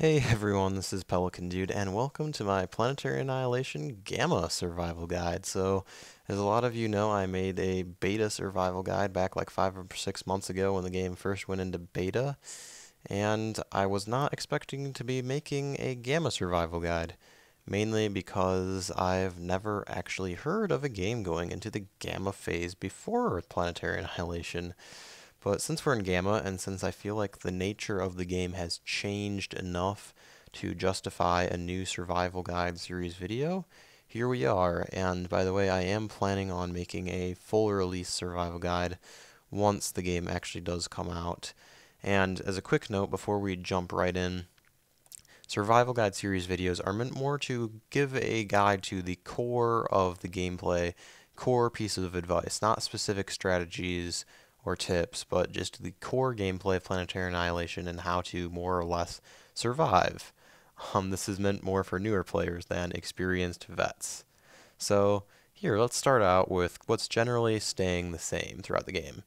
Hey everyone, this is Pelicandude, and welcome to my Planetary Annihilation Gamma Survival Guide. So, as a lot of you know, I made a beta survival guide back like 5 or 6 months ago when the game first went into beta, and I was not expecting to be making a Gamma survival guide, mainly because I've never actually heard of a game going into the Gamma phase before Planetary Annihilation. But since we're in Gamma, and since I feel like the nature of the game has changed enough to justify a new survival guide series video, here we are. And by the way, I am planning on making a full release survival guide once the game actually does come out. And as a quick note, before we jump right in, survival guide series videos are meant more to give a guide to the core of the gameplay, core pieces of advice, not specific strategies or tips, but just the core gameplay of Planetary Annihilation and how to more or less survive. This is meant more for newer players than experienced vets. So here, let's start out with what's generally staying the same throughout the game.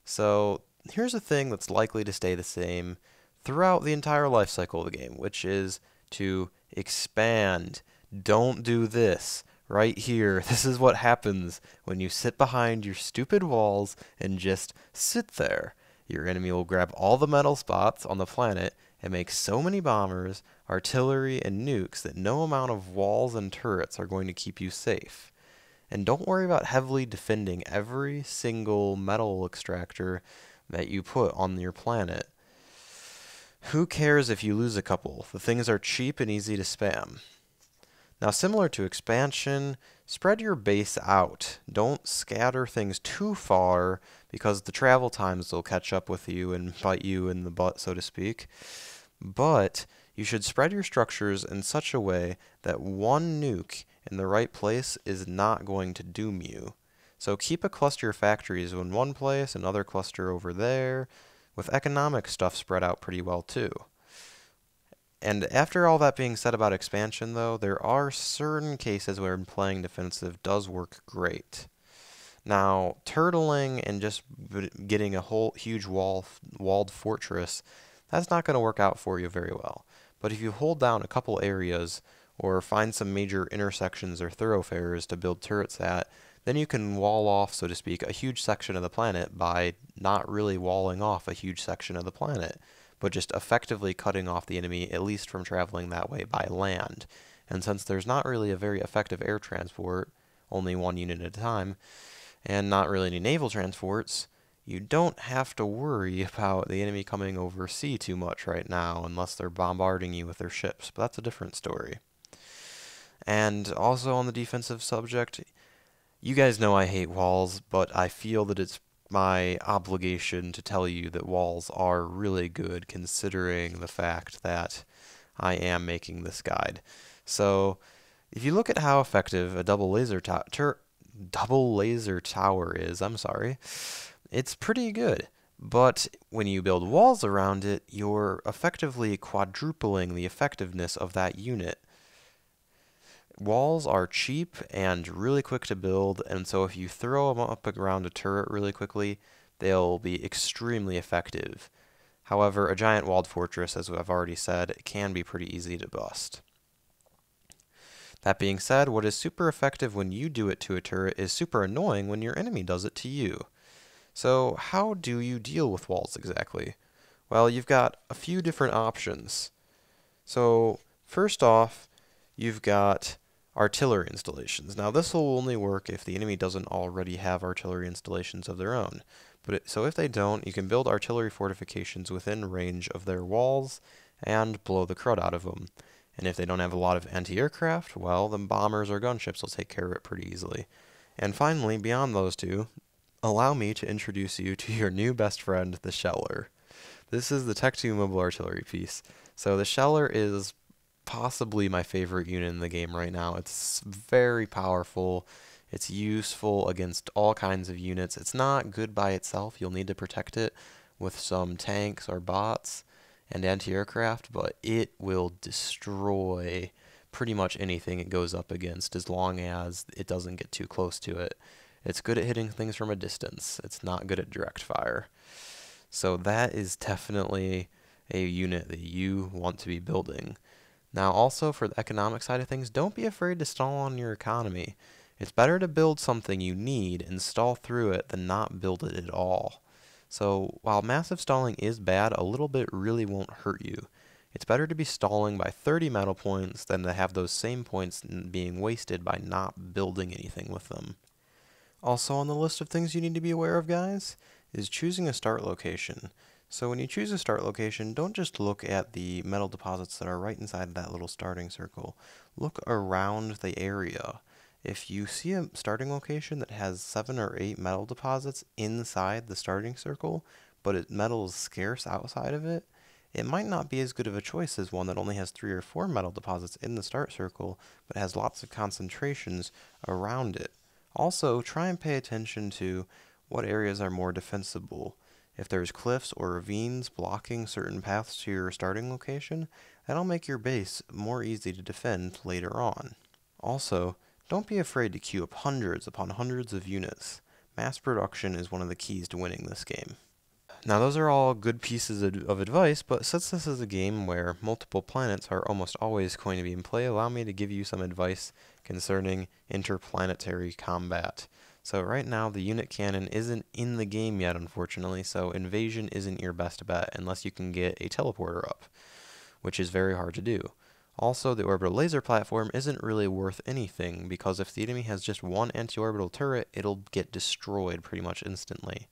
So here's a thing that's likely to stay the same throughout the entire life cycle of the game, which is to expand. Don't do this. Right here, this is what happens when you sit behind your stupid walls and just sit there. Your enemy will grab all the metal spots on the planet and make so many bombers, artillery, and nukes that no amount of walls and turrets are going to keep you safe. And don't worry about heavily defending every single metal extractor that you put on your planet. Who cares if you lose a couple? The things are cheap and easy to spam. Now, similar to expansion, spread your base out. Don't scatter things too far because the travel times will catch up with you and bite you in the butt, so to speak. But you should spread your structures in such a way that one nuke in the right place is not going to doom you. So keep a cluster of factories in one place, another cluster over there, with economic stuff spread out pretty well too. And after all that being said about expansion, though, there are certain cases where playing defensive does work great. Now, turtling and just getting a whole huge walled fortress, that's not going to work out for you very well. But if you hold down a couple areas or find some major intersections or thoroughfares to build turrets at, then you can wall off, so to speak, a huge section of the planet by not really walling off a huge section of the planet, but just effectively cutting off the enemy, at least from traveling that way by land. And since there's not really a very effective air transport, only one unit at a time, and not really any naval transports, you don't have to worry about the enemy coming over sea too much right now, unless they're bombarding you with their ships, but that's a different story. And also on the defensive subject, you guys know I hate walls, but I feel that it's my obligation to tell you that walls are really good considering the fact that I am making this guide. So, if you look at how effective a double laser tower is, it's pretty good. But when you build walls around it, you're effectively quadrupling the effectiveness of that unit. Walls are cheap and really quick to build, and so if you throw them up around a turret really quickly, they'll be extremely effective. However, a giant walled fortress, as I've already said, can be pretty easy to bust. That being said, what is super effective when you do it to a turret is super annoying when your enemy does it to you. So how do you deal with walls exactly? Well, you've got a few different options. So first off, you've got artillery installations. Now this will only work if the enemy doesn't already have artillery installations of their own. So if they don't, you can build artillery fortifications within range of their walls and blow the crud out of them. And if they don't have a lot of anti-aircraft, well, the bombers or gunships will take care of it pretty easily. And finally, beyond those two, allow me to introduce you to your new best friend, the Sheller. This is the Tech 2 mobile artillery piece. So the Sheller is possibly my favorite unit in the game right now. It's very powerful. It's useful against all kinds of units. It's not good by itself. You'll need to protect it with some tanks or bots and anti-aircraft, but it will destroy pretty much anything it goes up against as long as it doesn't get too close to it. It's good at hitting things from a distance. It's not good at direct fire. So that is definitely a unit that you want to be building. Now also for the economic side of things, don't be afraid to stall on your economy. It's better to build something you need and stall through it than not build it at all. So while massive stalling is bad, a little bit really won't hurt you. It's better to be stalling by 30 metal points than to have those same points being wasted by not building anything with them. Also on the list of things you need to be aware of, guys, is choosing a start location. So when you choose a start location, don't just look at the metal deposits that are right inside of that little starting circle. Look around the area. If you see a starting location that has 7 or 8 metal deposits inside the starting circle, but metal is scarce outside of it, it might not be as good of a choice as one that only has 3 or 4 metal deposits in the start circle, but has lots of concentrations around it. Also, try and pay attention to what areas are more defensible. If there's cliffs or ravines blocking certain paths to your starting location, that'll make your base more easy to defend later on. Also, don't be afraid to queue up hundreds upon hundreds of units. Mass production is one of the keys to winning this game. Now those are all good pieces of advice, but since this is a game where multiple planets are almost always going to be in play, allow me to give you some advice concerning interplanetary combat. So right now the unit cannon isn't in the game yet, unfortunately, so invasion isn't your best bet unless you can get a teleporter up, which is very hard to do. Also, the orbital laser platform isn't really worth anything, because if the enemy has just one anti-orbital turret, it'll get destroyed pretty much instantly.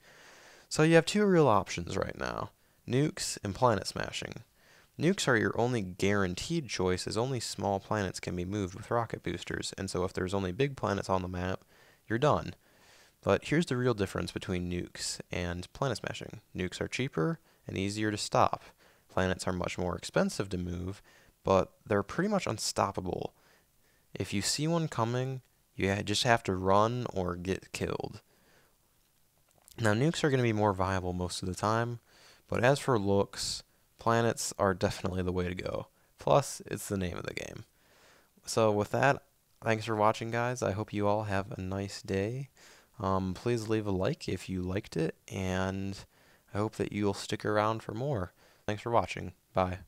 So you have two real options right now, nukes and planet smashing. Nukes are your only guaranteed choice, as only small planets can be moved with rocket boosters, and so if there's only big planets on the map, you're done. But here's the real difference between nukes and planet smashing. Nukes are cheaper and easier to stop. Planets are much more expensive to move, but they're pretty much unstoppable. If you see one coming, you just have to run or get killed. Now, nukes are going to be more viable most of the time, but as for looks, planets are definitely the way to go. Plus, it's the name of the game. So with that, thanks for watching, guys. I hope you all have a nice day. Please leave a like if you liked it, and I hope that you'll stick around for more. Thanks for watching. Bye.